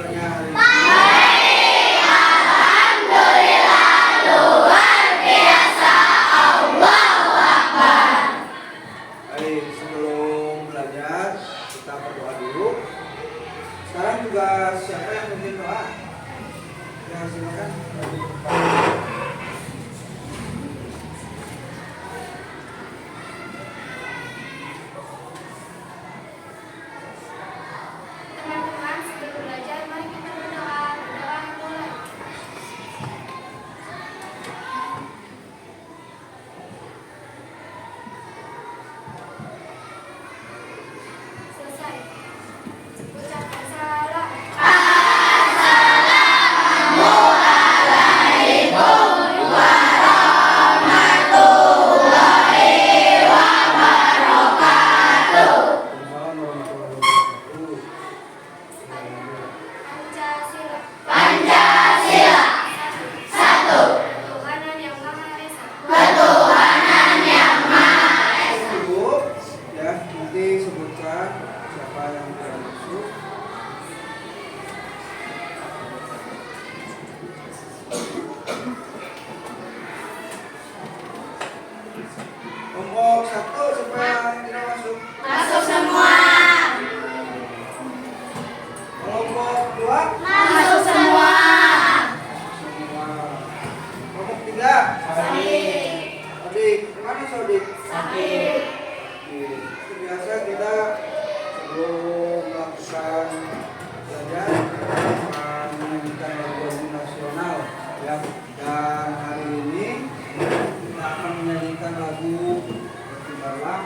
kabarnya hari ini? Baik, alhamdulillah, luar biasa. Allahu Akbar. Baik, sebelum belajar kita berdoa dulu. Sekarang juga siapa yang memimpin doa? Ya, silakan. Teman-teman, sebelum belajar, mari kita berdoa. Berdoa mulai. Selesai. Ucapkan salam. Pancasila. Pancasila. Satu. Ketuhanan yang Maha Esa. Ketuhanan yang Maha Esa. Dulu ya, nanti sebutkan siapa yang tidak masuk. Kelompok 1 siapa yang tidak masuk? Masuk semua. Kelompok 2 Masuk semua. semua. Kelompok 3 Sodik, mana Sodik? Sakit. Seperti biasa kita sebelum melakukan belajar akan menyanyikan lagu nasional ya. Dan hari ini kita akan menyanyikan lagu Bertimbanglah.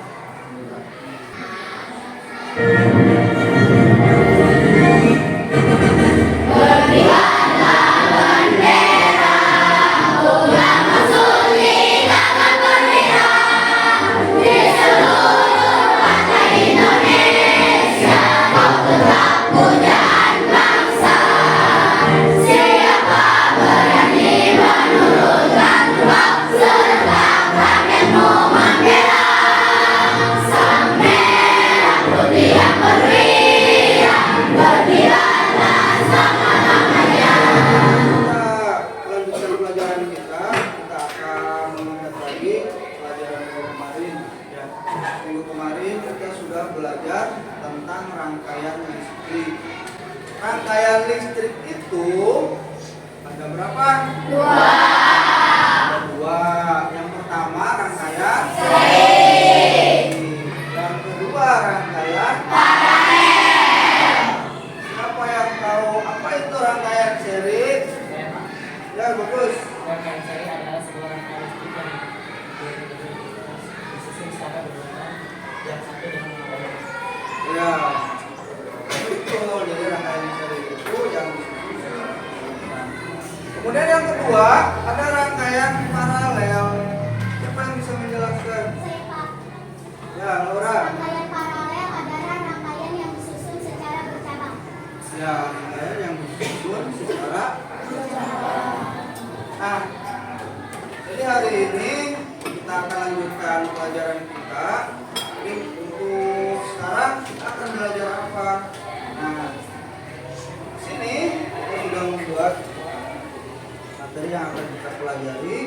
Kita lanjutkan pelajaran kita akan mengingat lagi pelajaran minggu kemarin ya. Minggu kemarin kita sudah belajar tentang rangkaian listrik. Rangkaian listrik itu ada berapa? Ada dua. Yang pertama rangkaian yang kedua rangkaian siapa yang tahu apa itu rangkaian seri? Ya, bagus. Rangkaian seri adalah sebuah rangkaian listrik yang disusun secara berurutan yang satu dengan yang lain. Ya, itu jadi rangkaian seri itu yang disusun secara berurutan. Kemudian yang kedua ada rangkaian paralel. Siapa yang bisa menjelaskan? Ya, Laura. Rangkaian paralel adalah rangkaian yang disusun secara bercabang. Ya, rangkaian yang disusun secara. Nah, jadi hari ini kita akan lanjutkan pelajaran kita. Jadi untuk sekarang kita akan belajar apa? Nah, di sini kita sudah membuat materi yang akan kita pelajari.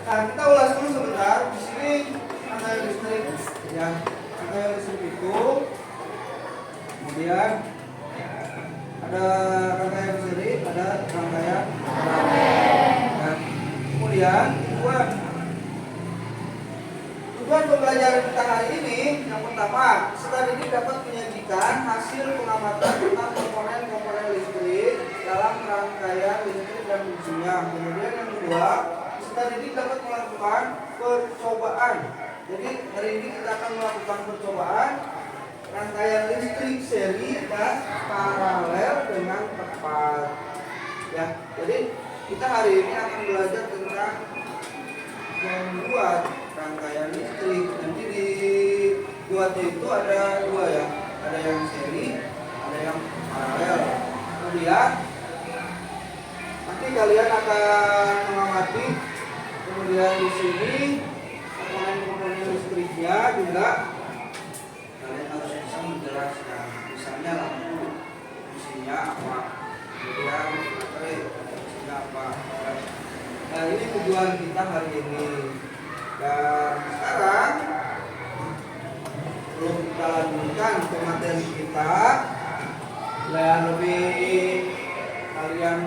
Nah, kita ulas dulu sebentar. Di sini rangkaian listrik, ya, rangkaian listrik itu, kemudian ada rangkaian seri, ada rangkaian paralel. Nah, kemudian tujuan pembelajaran kita hari ini yang pertama, peserta didik dapat menyajikan hasil pengamatan tentang komponen-komponen listrik dalam rangkaian listrik dan fungsinya. Kemudian yang kedua, peserta didik dapat melakukan percobaan. Jadi hari ini kita akan melakukan percobaan rangkaian listrik seri dan paralel dengan tepat. Ya, jadi kita hari ini akan belajar tentang membuat rangkaian listrik. Nanti di buatnya itu ada dua ya, ada yang seri, ada yang paralel. Kemudian nanti kalian akan mengamati, kemudian di sini komponen-komponen listriknya juga kalian harus bisa menjelaskan. Misalnya lampu fungsinya apa, kemudian baterai fungsinya apa. Nah, ini tujuan kita hari ini. Dan sekarang belum kita lanjutkan ke materi kita, dan kalian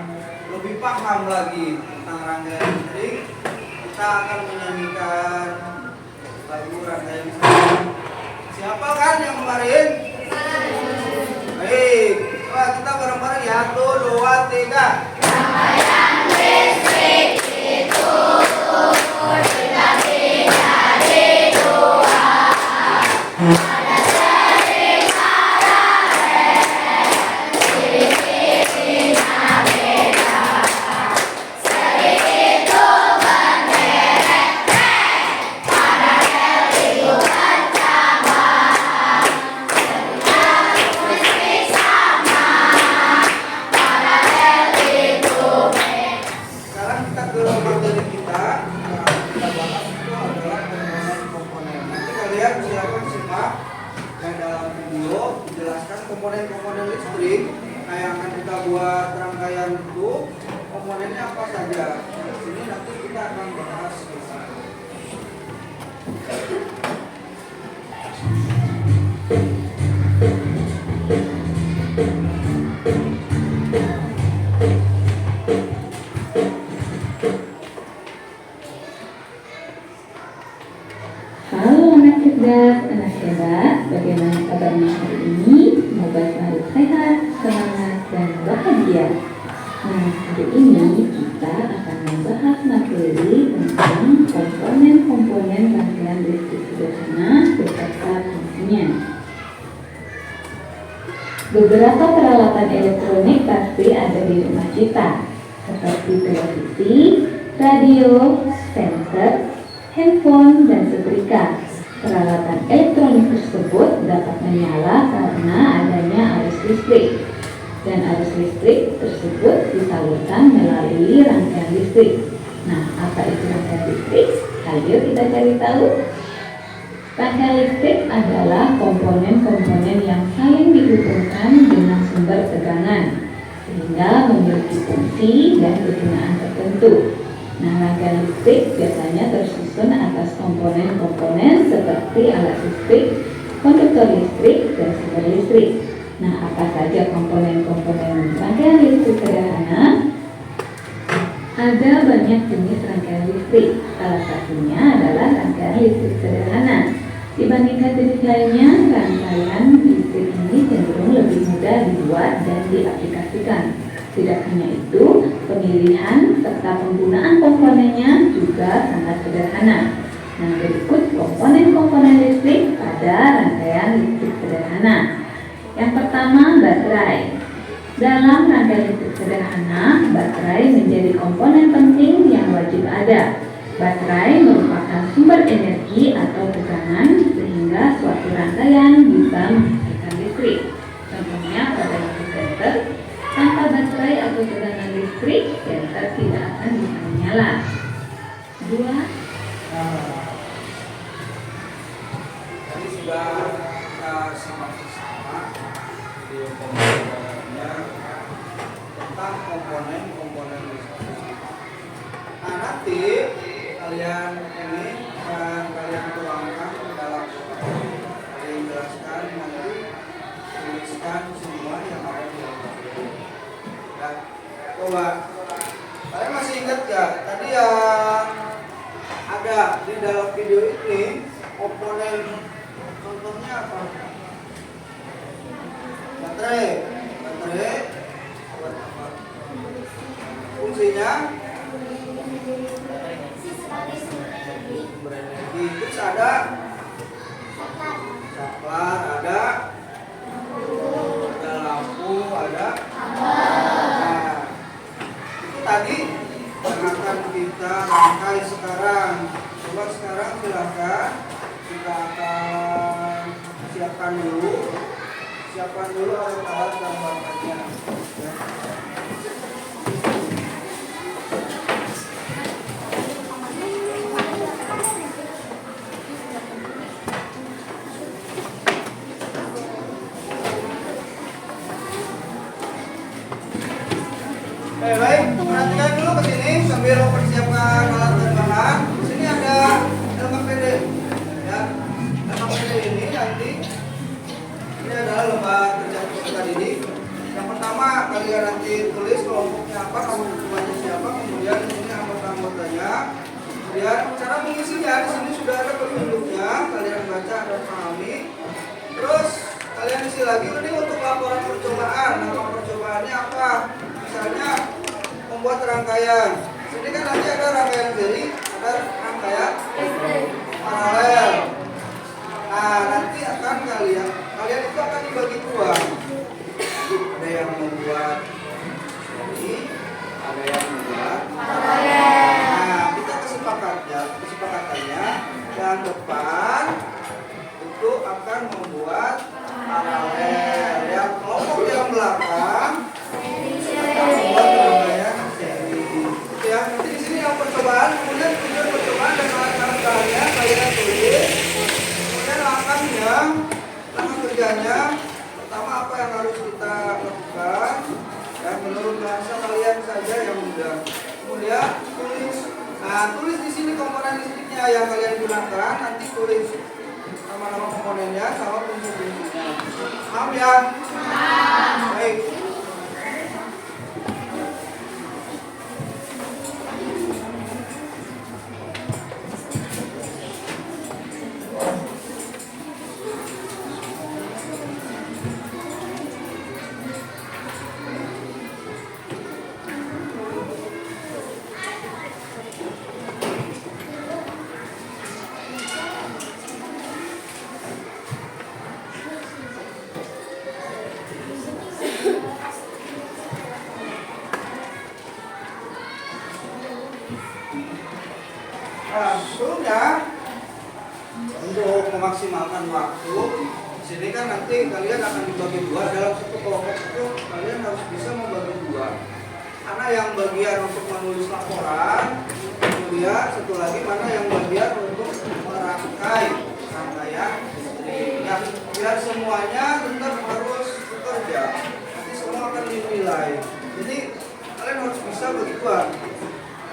lebih paham lagi tentang rangkaian listrik. Kita akan menyanyikan lagu rangkaian listrik. Siapa kan yang kemarin? Baik, coba kita bareng-bareng ya. 1, 2, 3. Rangkaian listrik itu terdiri dari dua. Ada seri paralel, sisinya beda. Seri itu menderek, paralel itu bercabang. Serunya listrik sama, paralel itu beda. Sekarang kita ke materi kita. Yang kita bahas itu adalah komponen-komponen. Nanti kalian silakan simak yang dalam video dijelaskan komponen-komponen listrik. Nah, yang akan kita buat rangkaian itu komponennya apa saja. Di sini nanti kita akan bahas di sana. Halo anak cerdas, anak hebat, bagaimana kabarnya hari ini? Semoga selalu sehat, semangat, dan bahagia. Nah, hari ini kita akan membahas materi tentang komponen-komponen rangkaian listrik sederhana beserta fungsinya. Beberapa peralatan elektronik pasti ada di rumah kita, seperti televisi, radio, senter, handphone, dan setrika. Peralatan elektronik tersebut dapat menyala karena adanya arus listrik, dan arus listrik tersebut disalurkan melalui rangkaian listrik. Nah, apa itu rangkaian listrik? Ayo kita cari tahu. Rangkaian listrik adalah komponen-komponen yang saling dihubungkan dengan sumber tegangan, sehingga memiliki fungsi dan kegunaan tertentu. Nah, rangkaian listrik biasanya tersusun atas komponen-komponen seperti alat listrik, konduktor listrik, dan sumber listrik. Nah, apa saja komponen-komponen rangkaian listrik sederhana? Ada banyak jenis rangkaian listrik. Salah satunya adalah rangkaian listrik sederhana. Dibandingkan jenis lainnya, rangkaian listrik ini cenderung lebih mudah dibuat dan diaplikasikan. Tidak hanya itu, pemilihan serta penggunaan komponennya juga sangat sederhana. Nah, berikut komponen-komponen listrik pada rangkaian listrik sederhana. Yang pertama, baterai. Dalam rangkaian listrik sederhana, baterai menjadi komponen penting yang wajib ada. Baterai merupakan sumber energi atau tegangan sehingga suatu rangkaian bisa menghasilkan listrik. Contohnya pada lampu senter, tanpa baterai atau tegangan listrik, senter tidak akan bisa menyala. 2. Tadi sudah kita simak bersama video pembelajarannya tentang komponen-komponen listrik. Nah, nanti kalian ini akan kalian tuangkan ke dalam kalian jelaskan, nanti tuliskan semua yang ada di dalam video. Dan coba kalian masih ingat gak tadi yang ada di dalam video ini komponen contohnya apa? Baterai buat apa? Fungsinya sumber energi. Terus ada saklar, ada lampu, ada. Nah, itu tadi rangkai sekarang. Coba sekarang silahkan kita akan siapkan dulu alat-alat gambarnya. Ya. Baik, perhatikan dulu ke sini sambil mempersiapkan alat dan bahan. Di sini ada lembar PD. Ya, lembar PD ini nanti ini adalah lembar kerja peserta didik. Yang pertama kalian nanti tulis kelompoknya apa, kelompoknya siapa, kemudian di sini anggota-anggotanya. Kemudian cara mengisinya di sini sudah ada petunjuknya, kalian baca dan pahami. Terus kalian isi lagi ini untuk laporan percobaan. Nama percobaannya apa? Misalnya membuat rangkaian. Sini kan nanti ada rangkaian seri, ada rangkaian paralel. Nah, nanti akan kalian itu akan dibagi dua. Ada yang membuat seri, ada yang membuat paralel. Nah, kita kesepakatannya yang depan itu akan membuat paralel. Yang kelompok yang belakang membuat rangkaian seri. Ya, nanti di sini yang percobaan, kemudian tujuan percobaan dan alat-alat bahannya kalian tulis. Kemudian langkah kerjanya. Pertama apa yang harus kita lakukan? Ya, menurut bahasa kalian saja yang mudah. Kemudian tulis. Nah, tulis di sini komponen listriknya yang kalian gunakan. Nanti tulis nama-nama komponennya sama fungsi-fungsinya. Paham ya? Baik. Nah, sebelumnya untuk memaksimalkan waktu, di sini kan nanti kalian akan dibagi dua. Dalam satu kelompok itu kalian harus bisa membagi dua. Mana yang bagian untuk menulis laporan, kemudian satu lagi mana yang bagian untuk merangkai rangkaian listriknya. Biar semuanya tetap harus bekerja. Nanti semua akan dinilai. Jadi kalian harus bisa bagi dua.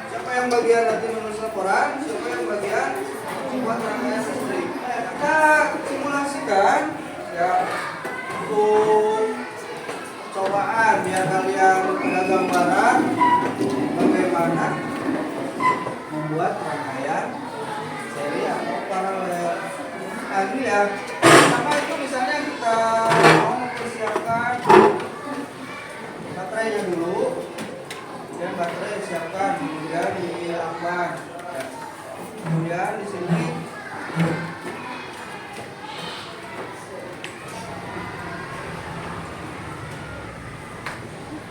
Siapa yang bagian nanti menulis laporan, siapa yang bagian membuat rangkaian listrik. Kita simulasikan ya untuk cobaan biar kalian ada gambaran bagaimana membuat rangkaian seri atau paralel. Nah, ini ya. Pertama itu misalnya kita mau mempersiapkan baterainya dulu. Kemudian baterai disiapkan, kemudian dihilangkan. Ya. Kemudian di sini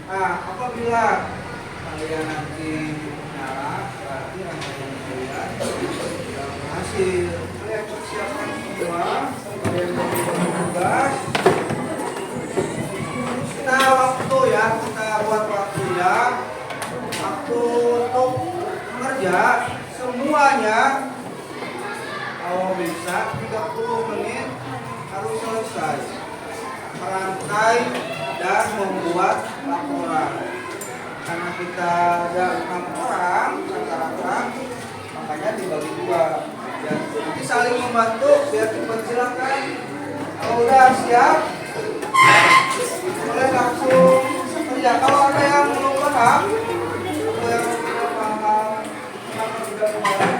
apabila kalian nanti nyala, berarti rangkaian kalian sudah berhasil. Kalian persiapkan semua, kalian bagi tugas. Kita buat waktunya. Waktu untuk kerja semuanya kalau bisa 30 menit harus selesai merangkai dan membuat laporan. Karena kita ada 6 orang rata-rata, makanya dibagi dua. Ya, nanti saling membantu biar cepat. Silakan. Kalau udah siap, boleh langsung kerja. Kalau ada yang belum paham, atau yang tidak paham, kenapa tidak paham,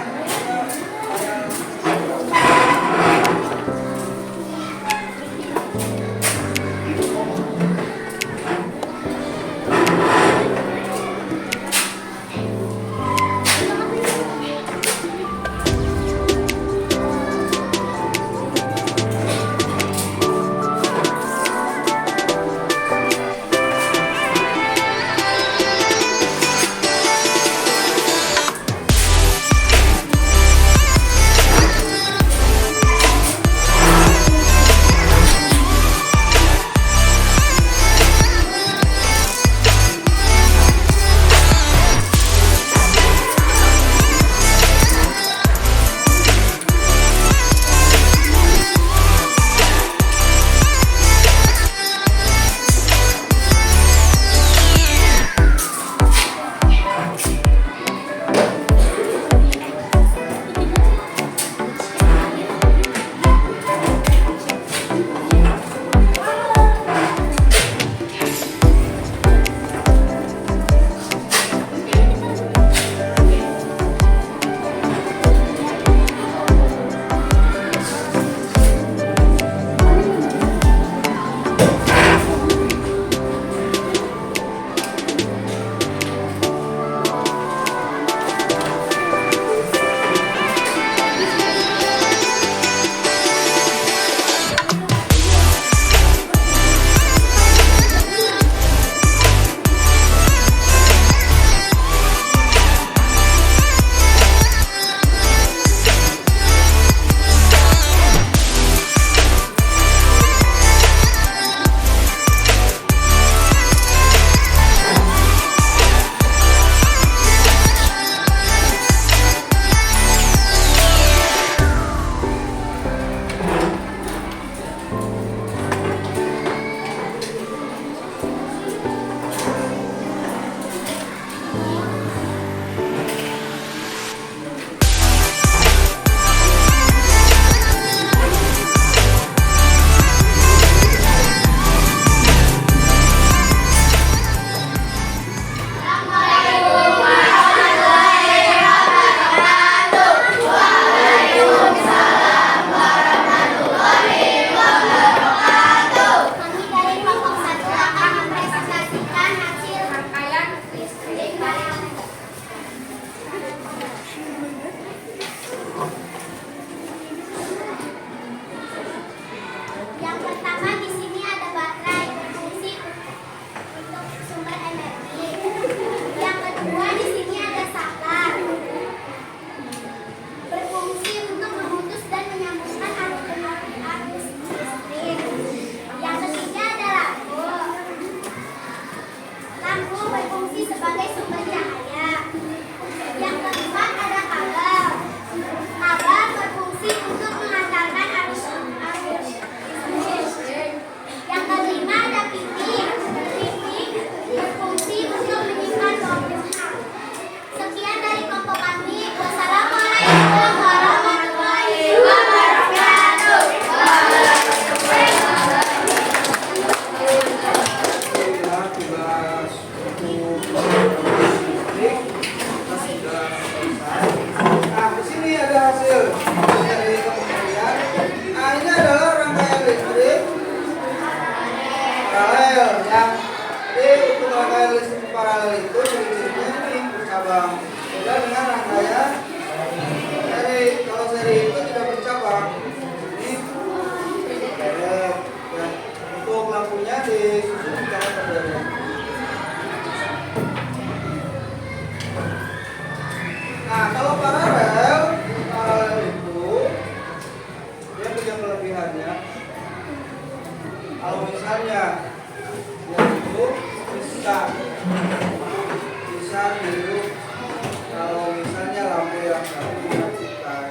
satu dimatikan.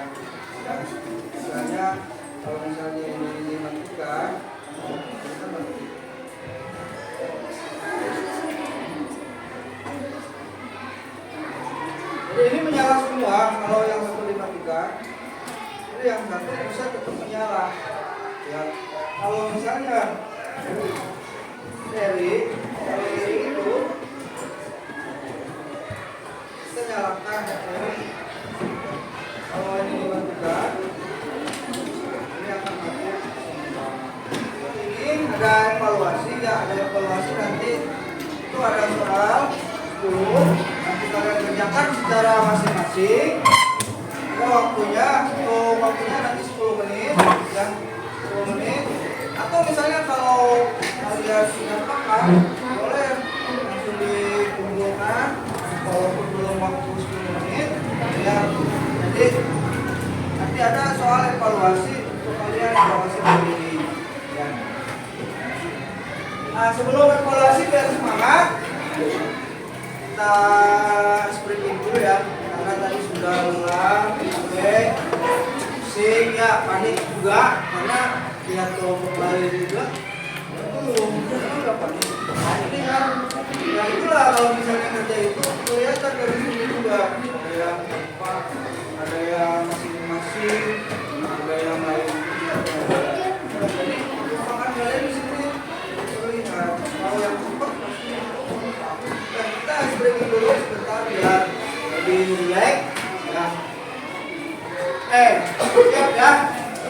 Dan misalnya kalau misalnya ini dimatikan, kita mati. Jadi ini menyala semua kalau yang satu dimatikan. Jadi yang satu bisa tetap menyala. Ya, kalau misalnya dari itu kita nyalakan dari kalau ini dimatikan ini akan mati. Ini ada evaluasi ya, ada evaluasi nanti itu ada soal 10 nanti kalian kerjakan secara masing-masing. Waktunya nanti 10 menit ya, 10 menit. Atau misalnya kalau kalian sudah paham, boleh langsung dikumpulkan walaupun belum waktu 10 menit ya. Jadi nanti ada soal evaluasi untuk kalian evaluasi diri ya. Nah, sebelum evaluasi biar semangat, kita spreading dulu ya, karena tadi sudah lelah, capek, pusing ya, panik juga karena lihat kelompok lain juga udah panik. Nah, ini kan ya itulah kalau misalnya kerja itu kelihatan dari sini juga ada yang kompak, ada yang masing-masing, ada yang lain. Jadi merupakan kalian di sini terlihat kalau yang kompak dan kita breaking dulu sebentar biar lebih relax ya. Siap ya.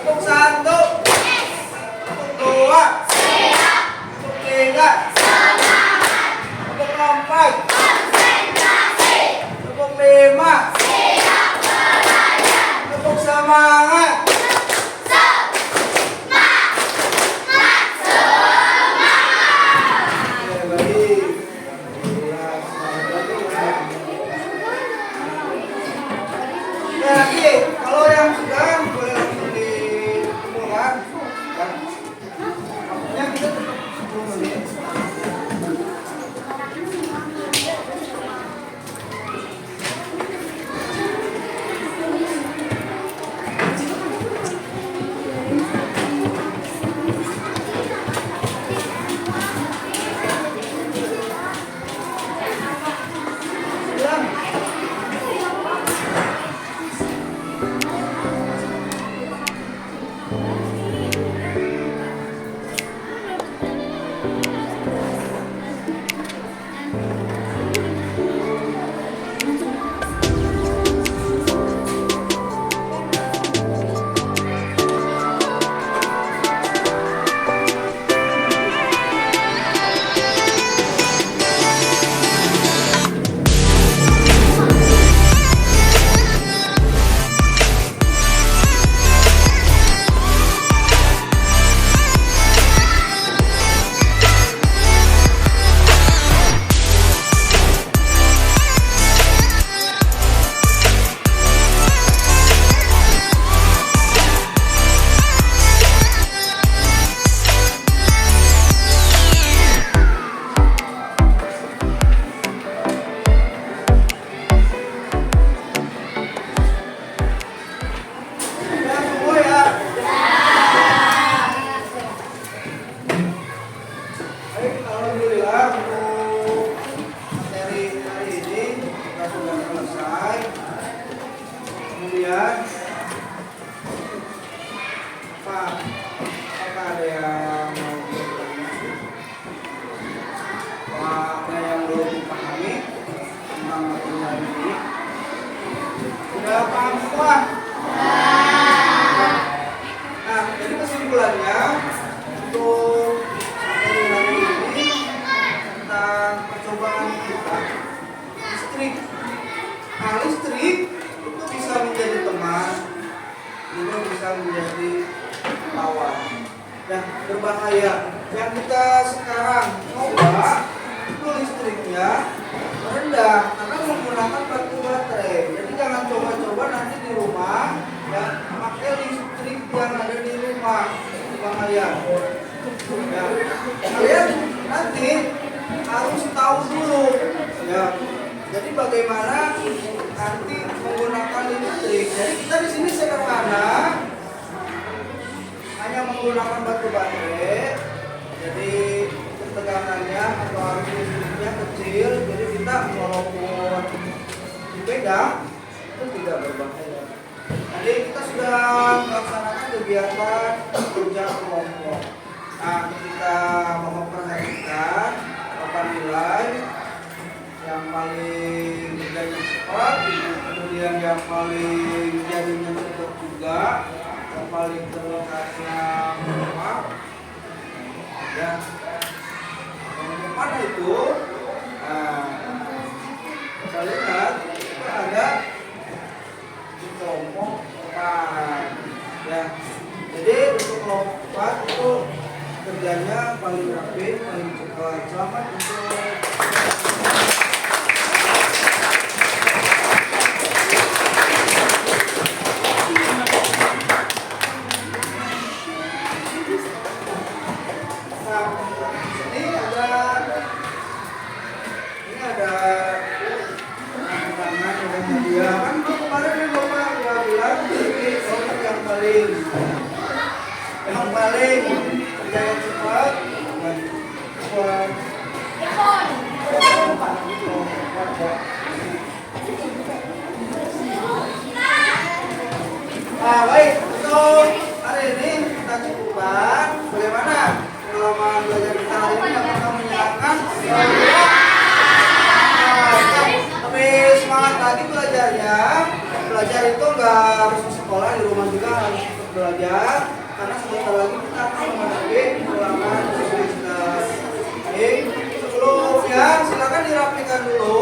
Untuk 1, untuk 2, untuk 3, untuk 4, untuk 5, untuk semangat. Lagi, kalau yang sudah boleh langsung dikumpulkan. Waktunya kita tetap 10 menit. Berbahaya yang kita sekarang coba itu listriknya rendah karena menggunakan batu baterai. Jadi jangan coba-coba nanti di rumah ya pakai listrik yang ada di rumah, bahaya. Ya, kalian nanti harus tahu dulu ya. Jadi bagaimana nanti menggunakan listrik Jadi kita di sini sederhana, hanya menggunakan batu baterai. Jadi ketegangannya atau arus listriknya kecil, jadi kita walaupun dipegang itu tidak berbahaya. Jadi kita sudah melaksanakan kegiatan kerja kelompok. Nah, ketika memperhatikan apa nilai yang paling kerjanya cepat, kemudian yang paling jadinya cepat juga, yang paling terlihatnya lemah, ya. Yang mana itu? Nah, kita lihat ada di kelompok 4, ya. Jadi untuk kelompok 4 itu kerjanya paling rapi, paling cepat. Selamat untuk ya kan kemarin yang Bapak udah bilang ini kelompok yang paling kerja yang cepat buat baik, untuk hari ini kita cukupkan. Bagaimana pengalaman belajar kita hari ini? Apakah menyenangkan? Tapi semangat lagi belajarnya. Belajar itu nggak harus di sekolah, di rumah juga harus tetap belajar. Karena sebentar lagi kita akan menghadapi ulangan semester. Baik, sebelumnya silakan dirapikan dulu.